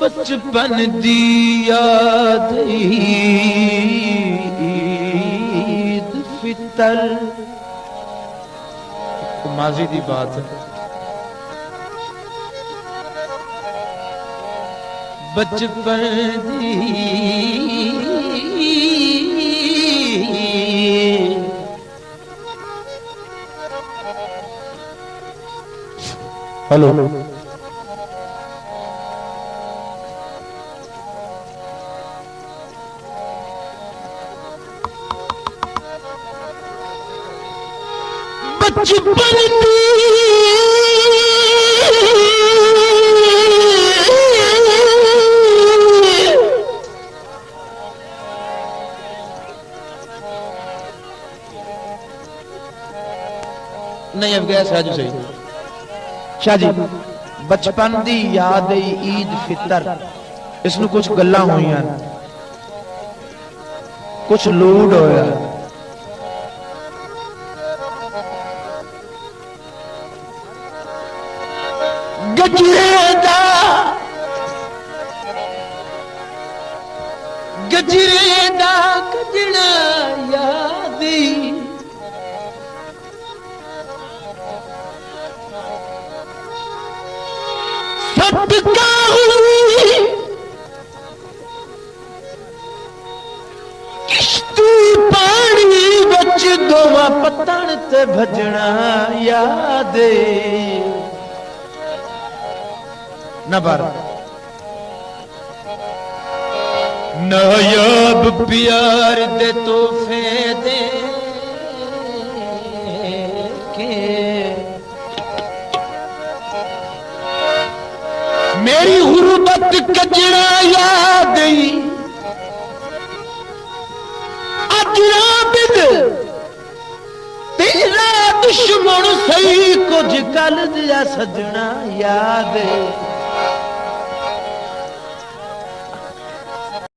बचपन दी याद ईद फितर माजी दी बात है। बचपन दी हेलो बचपन नहीं अब गया शाहजू सही शाह जी बचपन दी याद ईद फितर इसनू कुछ गल्लां होईयां कुछ लूट होया गजरे दा कजड़ा यादी सदका हुई किश्ती पानी बच दोवा पत्तन ते भजना याद नबर नायाब प्यार दे तोहफे दे के मेरी गुरबत कजड़ा याद अजरा बिद तेरा दुश्मन सही कुछ कल दिया सजना याद